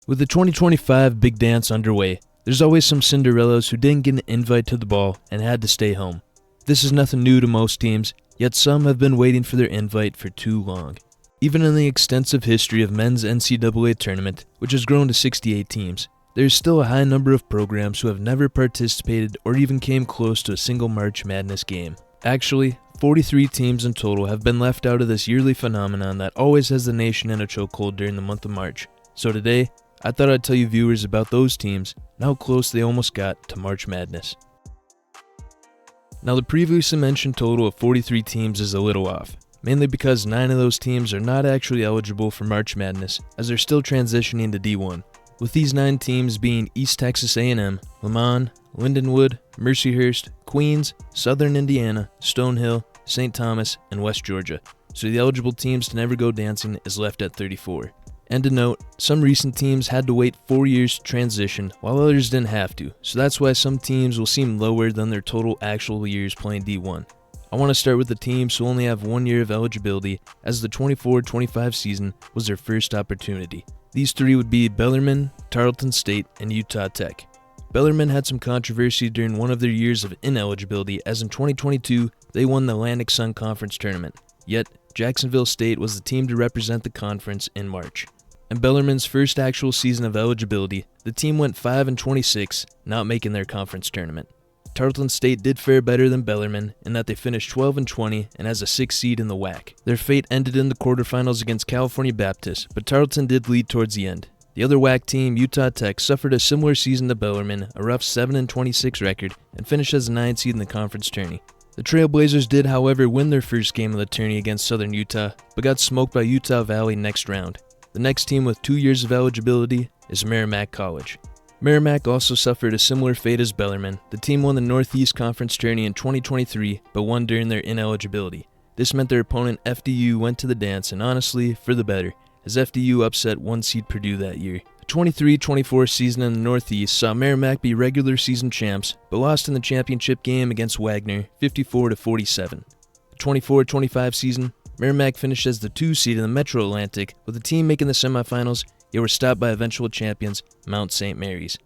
With the 2025 Big Dance underway, there's always some Cinderellas who didn't get an invite to the ball and had to stay home. This is nothing new to most teams, yet some have been waiting for their invite for too long. Even in the extensive history of men's NCAA tournament, which has grown to 68 teams, there is still a high number of programs who have never participated or even came close to a single March Madness game. Actually, 43 teams in total have been left out of this yearly phenomenon that always has the nation in a chokehold during the month of March. So today, I thought I'd tell you viewers about those teams and how close they almost got to March Madness. Now, the previously mentioned total of 43 teams is a little off, mainly because 9 of those teams are not actually eligible for March Madness as they're still transitioning to D1, with these 9 teams being East Texas A&M, Lamont, Lindenwood, Mercyhurst, Queens, Southern Indiana, Stonehill, St. Thomas, and West Georgia, so the eligible teams to never go dancing is left at 34. And to note, some recent teams had to wait 4 years to transition, while others didn't have to, so that's why some teams will seem lower than their total actual years playing D1. I want to start with the teams who only have 1 year of eligibility, as the 24-25 season was their first opportunity. These 3 would be Bellarmine, Tarleton State, and Utah Tech. Bellarmine had some controversy during one of their years of ineligibility, as in 2022, they won the Atlantic Sun Conference tournament. Yet, Jacksonville State was the team to represent the conference in March. In Bellarmine's first actual season of eligibility, the team went 5-26, not making their conference tournament. Tarleton State did fare better than Bellarmine in that they finished 12-20 and has a 6th seed in the WAC. Their fate ended in the quarterfinals against California Baptist, but Tarleton did lead towards the end. The other WAC team, Utah Tech, suffered a similar season to Bellarmine, a rough 7-26 record, and finished as a 9th seed in the conference tourney. The Trailblazers did, however, win their first game of the tourney against Southern Utah, but got smoked by Utah Valley next round. The next team with 2 years of eligibility is Merrimack College. Merrimack also suffered a similar fate as Bellarmine. The team won the Northeast Conference tourney in 2023, but won during their ineligibility. This meant their opponent FDU went to the dance, and honestly, for the better, as FDU upset 1 seed Purdue that year. The 23-24 season in the Northeast saw Merrimack be regular season champs, but lost in the championship game against Wagner, 54-47. The 24-25 season, Merrimack finished as the 2 seed in the Metro Atlantic, with the team making the semifinals, yet were stopped by eventual champions, Mount St. Mary's.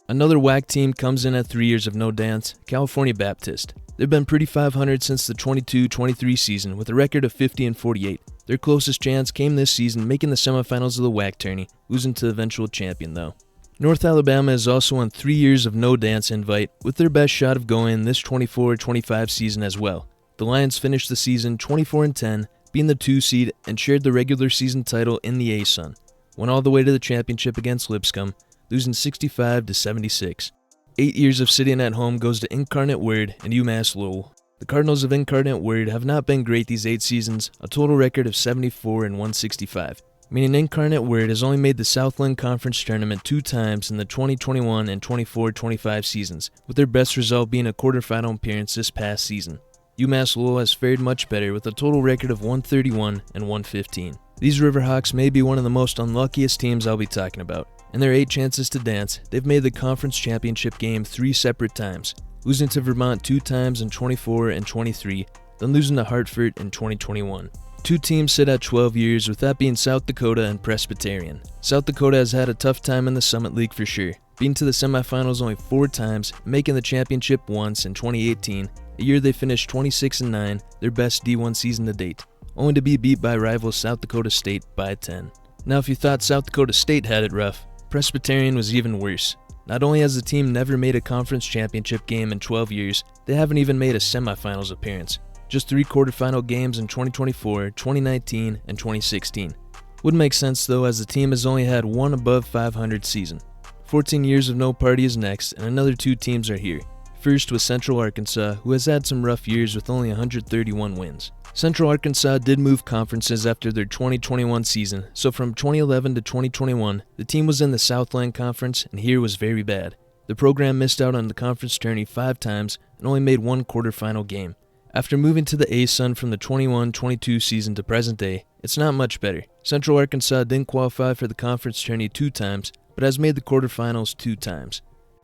Another WAC team comes in at 3 years of no dance, California Baptist. They've been pretty .500 since the 22-23 season, with a record of 50-48. Their closest chance came this season, making the semifinals of the WAC tourney, losing to the eventual champion though. North Alabama is also on 3 years of no dance invite, with their best shot of going this 24-25 season as well. The Lions finished the season 24-10, being the 2 seed, and shared the regular season title in the A-Sun. Went all the way to the championship against Lipscomb, losing 65-76. 8 years of sitting at home goes to Incarnate Word and UMass Lowell. The Cardinals of Incarnate Word have not been great these 8 seasons, a total record of 74-165, meaning Incarnate Word has only made the Southland Conference tournament 2 times in the 2021 and 24-25 seasons, with their best result being a quarterfinal appearance this past season. UMass Lowell has fared much better with a total record of 131-115. These Riverhawks may be one of the most unluckiest teams I'll be talking about. In their 8 chances to dance, they've made the conference championship game 3 separate times, losing to Vermont 2 times in 24 and 23, then losing to Hartford in 2021. 2 teams sit at 12 years, with that being South Dakota and Presbyterian. South Dakota has had a tough time in the Summit League for sure, being to the semifinals only 4 times, making the championship once in 2018, a year they finished 26-9, their best D1 season to date, only to be beat by rival South Dakota State by 10. Now, if you thought South Dakota State had it rough, Presbyterian was even worse. Not only has the team never made a conference championship game in 12 years, they haven't even made a semifinals appearance. Just 3 quarterfinal games in 2024, 2019, and 2016. Would make sense though, as the team has only had 1 above .500 season. 14 years of no party is next, and another 2 teams are here. First was Central Arkansas, who has had some rough years with only 131 wins. Central Arkansas did move conferences after their 2021 season, so from 2011 to 2021, the team was in the Southland Conference, and here was very bad. The program missed out on the conference tourney 5 times and only made 1 quarterfinal game. After moving to the A-Sun from the 21-22 season to present day, it's not much better. Central Arkansas didn't qualify for the conference tourney 2 times, but has made the quarterfinals 2 times.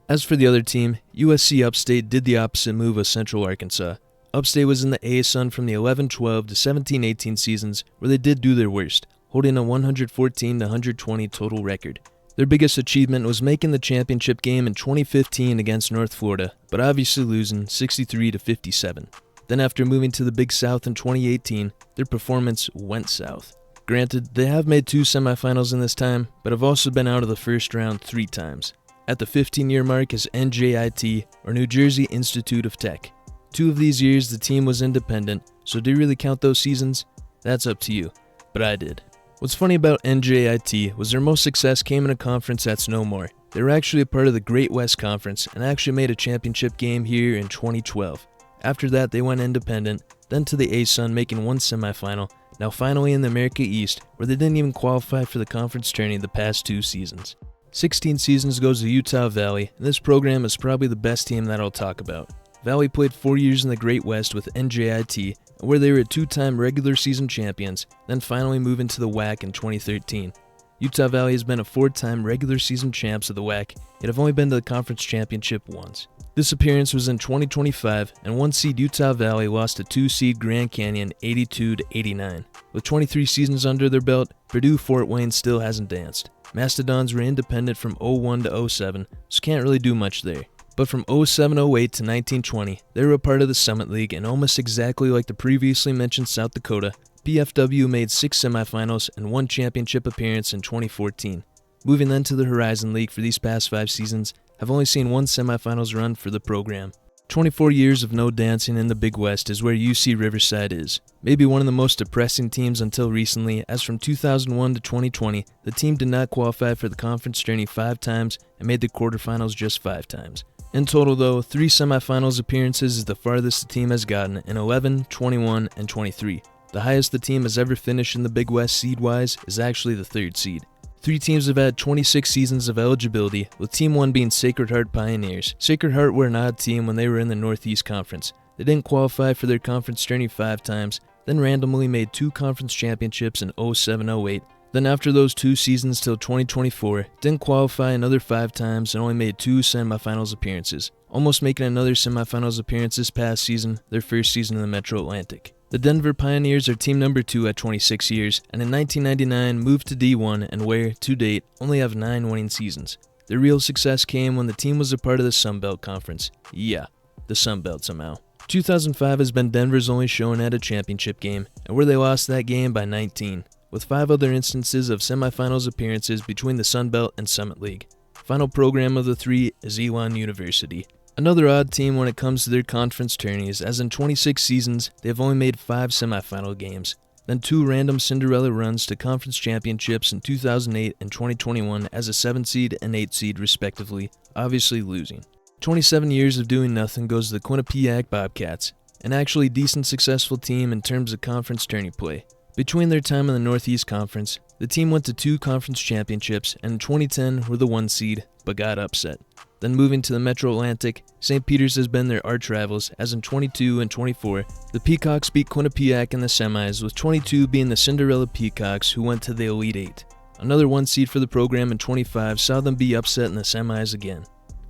As for the other team, USC Upstate did the opposite move of Central Arkansas. Upstate was in the A-Sun from the 11-12 to 17-18 seasons, where they did do their worst, holding a 114-120 total record. Their biggest achievement was making the championship game in 2015 against North Florida, but obviously losing 63-57. Then after moving to the Big South in 2018, their performance went south. Granted, they have made 2 semifinals in this time, but have also been out of the first round 3 times. At the 15-year mark is NJIT, or New Jersey Institute of Tech. 2 of these years the team was independent, so do you really count those seasons? That's up to you, but I did. What's funny about NJIT was their most success came in a conference that's no more. They were actually a part of the Great West Conference and actually made a championship game here in 2012. After that, they went independent, then to the ASUN making 1 semifinal, now finally in the America East, where they didn't even qualify for the conference tourney the past 2 seasons. 16 seasons goes to Utah Valley, and this program is probably the best team that I'll talk about. Valley played 4 years in the Great West with NJIT, where they were 2-time regular season champions, then finally moving to the WAC in 2013. Utah Valley has been a 4-time regular season champs of the WAC, yet have only been to the conference championship once. This appearance was in 2025, and 1-seed Utah Valley lost to 2-seed Grand Canyon 82-89. With 23 seasons under their belt, Purdue Fort Wayne still hasn't danced. Mastodons were independent from 01 to 07, so can't really do much there. But from 07-08 to 1920, they were a part of the Summit League, and almost exactly like the previously mentioned South Dakota, PFW made 6 semifinals and 1 championship appearance in 2014. Moving then to the Horizon League for these past 5 seasons, have only seen 1 semifinals run for the program. 24 years of no dancing in the Big West is where UC Riverside is. Maybe one of the most depressing teams until recently, as from 2001 to 2020, the team did not qualify for the conference tourney 5 times and made the quarterfinals just 5 times. In total though, 3 semifinals appearances is the farthest the team has gotten in 11, 21, and 23. The highest the team has ever finished in the Big West seed-wise is actually the 3rd seed. 3 teams have had 26 seasons of eligibility, with Team 1 being Sacred Heart Pioneers. Sacred Heart were an odd team when they were in the Northeast Conference. They didn't qualify for their conference tourney 5 times, then randomly made 2 conference championships in 07-08. Then after those 2 seasons till 2024, didn't qualify another 5 times and only made 2 semifinals appearances, almost making another semifinals appearance this past season, their first season in the Metro Atlantic. The Denver Pioneers are team number 2 at 26 years, and in 1999 moved to D1 and where, to date, only have 9 winning seasons. Their real success came when the team was a part of the Sun Belt Conference. Yeah, the Sun Belt somehow. 2005 has been Denver's only showing at a championship game, and where they lost that game by 19, with 5 other instances of semifinals appearances between the Sun Belt and Summit League. Final program of the 3 is Elon University. Another odd team when it comes to their conference tourneys, as in 26 seasons, they have only made 5 semifinal games, then 2 random Cinderella runs to conference championships in 2008 and 2021 as a 7-seed and 8-seed respectively, obviously losing. 27 years of doing nothing goes to the Quinnipiac Bobcats, an actually decent successful team in terms of conference tourney play. Between their time in the Northeast Conference, the team went to 2 conference championships and in 2010 were the 1-seed, but got upset. Then moving to the Metro Atlantic, St. Peter's has been their arch rivals, as in 22 and 24, the Peacocks beat Quinnipiac in the semis, with 22 being the Cinderella Peacocks, who went to the Elite 8. Another 1-seed for the program in 25 saw them be upset in the semis again.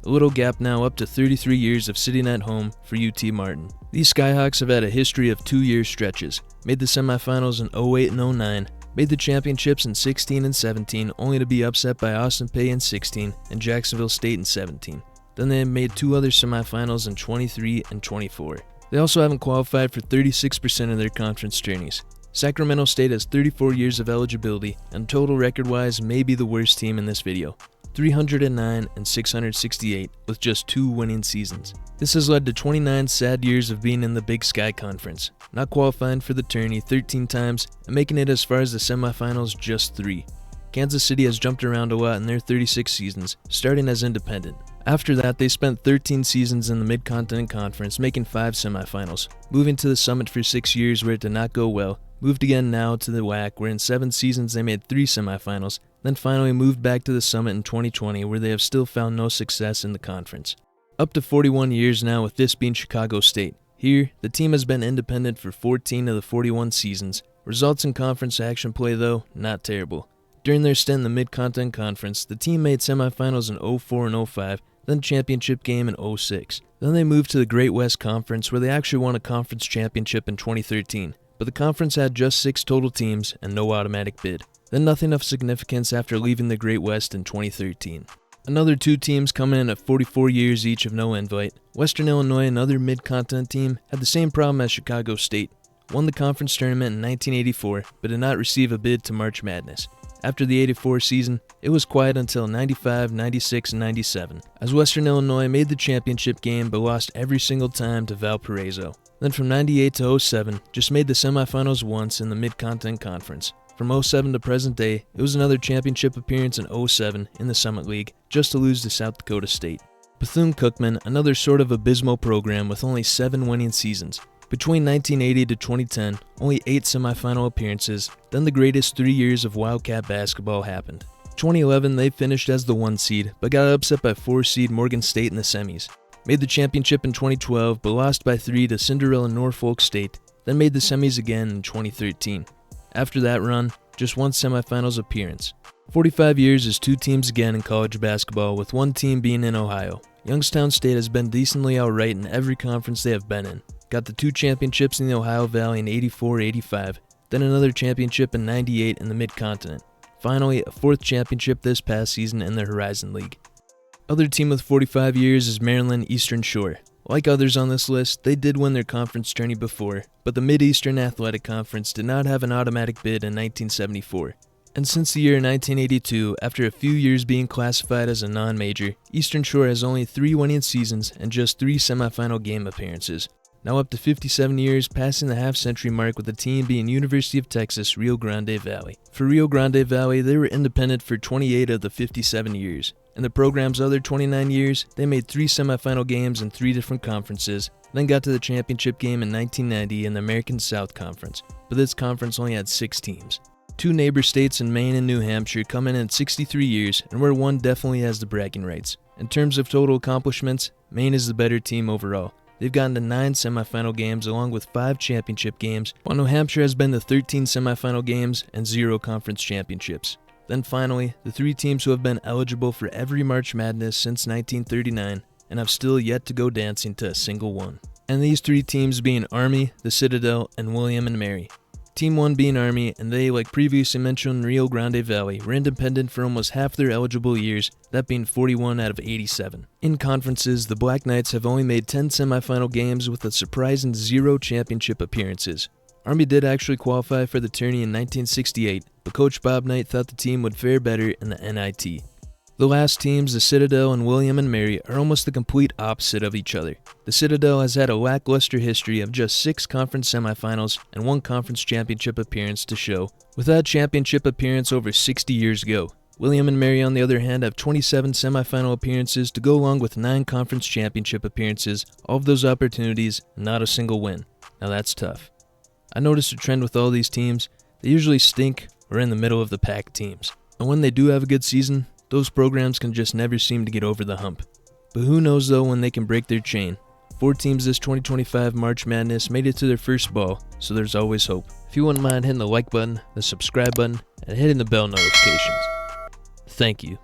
A little gap now up to 33 years of sitting at home for UT Martin. These Skyhawks have had a history of 2-year stretches, made the semifinals in 08 and 09, made the championships in 16 and 17, only to be upset by Austin Peay in 16 and Jacksonville State in 17. Then they have made 2 other semifinals in 23 and 24. They also haven't qualified for 36% of their conference tourneys. Sacramento State has 34 years of eligibility, and total record-wise may be the worst team in this video. 309 and 668, with just 2 winning seasons. This has led to 29 sad years of being in the Big Sky Conference, not qualifying for the tourney 13 times and making it as far as the semifinals just 3. Kansas City has jumped around a lot in their 36 seasons, starting as independent. After that, they spent 13 seasons in the Mid-Continent Conference, making 5 semifinals, moving to the Summit for 6 years where it did not go well, moved again now to the WAC where in 7 seasons they made 3 semifinals, then finally moved back to the Summit in 2020 where they have still found no success in the conference. Up to 41 years now, with this being Chicago State. Here, the team has been independent for 14 of the 41 seasons. Results in conference action play though, not terrible. During their stint in the Mid-Continent Conference, the team made semifinals in 04 and 05, then championship game in 06. Then they moved to the Great West Conference where they actually won a conference championship in 2013, but the conference had just 6 total teams and no automatic bid. then nothing of significance after leaving the Great West in 2013. Another two teams coming in at 44 years each of no invite. Western Illinois, another mid-continent team, had the same problem as Chicago State. Won the conference tournament in 1984, but did not receive a bid to March Madness. After the 84 season, it was quiet until 95, 96, and 97, as Western Illinois made the championship game but lost every single time to Valparaiso. Then from 98 to 07, just made the semifinals once in the Mid-Continent Conference. From 07 to present day, it was another championship appearance in 07 in the Summit League, just to lose to South Dakota State. Bethune-Cookman, another sort of abysmal program with only 7 winning seasons. Between 1980 to 2010, only 8 semifinal appearances, then the greatest 3 years of Wildcat basketball happened. 2011, they finished as the 1 seed, but got upset by 4 seed Morgan State in the semis. Made the championship in 2012, but lost by 3 to Cinderella Norfolk State, then made the semis again in 2013. After that run, just 1 semifinals appearance. 45 years is 2 teams again in college basketball, with 1 team being in Ohio. Youngstown State has been decently outright in every conference they have been in. Got the 2 championships in the Ohio Valley in 84-85, then another championship in 98 in the Mid-Continent. Finally, a 4th championship this past season in the Horizon League. Other team with 45 years is Maryland Eastern Shore. Like others on this list, they did win their conference tourney before, but the Mid-Eastern Athletic Conference did not have an automatic bid in 1974. And since the year 1982, after a few years being classified as a non-major, Eastern Shore has only 3 winning seasons and just 3 semifinal game appearances. Now up to 57 years, passing the half-century mark with the team being University of Texas Rio Grande Valley. For Rio Grande Valley, they were independent for 28 of the 57 years. In the program's other 29 years, they made 3 semifinal games in 3 different conferences, then got to the championship game in 1990 in the American South Conference, but this conference only had 6 teams. 2 neighbor states in Maine and New Hampshire come in at 63 years, and where one definitely has the bragging rights. In terms of total accomplishments, Maine is the better team overall. They've gotten to 9 semifinal games along with 5 championship games, while New Hampshire has been to 13 semifinal games and 0 conference championships. Then finally, the 3 teams who have been eligible for every March Madness since 1939 and have still yet to go dancing to a single one. And these 3 teams being Army, the Citadel, and William and Mary. Team 1 being Army, and they, like previously mentioned Rio Grande Valley, were independent for almost half their eligible years, that being 41 out of 87. In conferences, the Black Knights have only made 10 semifinal games with a surprising 0 championship appearances. Army did actually qualify for the tourney in 1968, but Coach Bob Knight thought the team would fare better in the NIT. The last teams, the Citadel and William and Mary, are almost the complete opposite of each other. The Citadel has had a lackluster history of just 6 conference semifinals and 1 conference championship appearance to show, with that championship appearance over 60 years ago. William and Mary, on the other hand, have 27 semifinal appearances to go along with 9 conference championship appearances, all of those opportunities, not a single win. Now that's tough. I noticed a trend with all these teams. They usually stink or are in the middle of the pack teams. And when they do have a good season, those programs can just never seem to get over the hump. But who knows though when they can break their chain. 4 teams this 2025 March Madness made it to their first ball, so there's always hope. If you wouldn't mind hitting the like button, the subscribe button, and hitting the bell notifications. Thank you.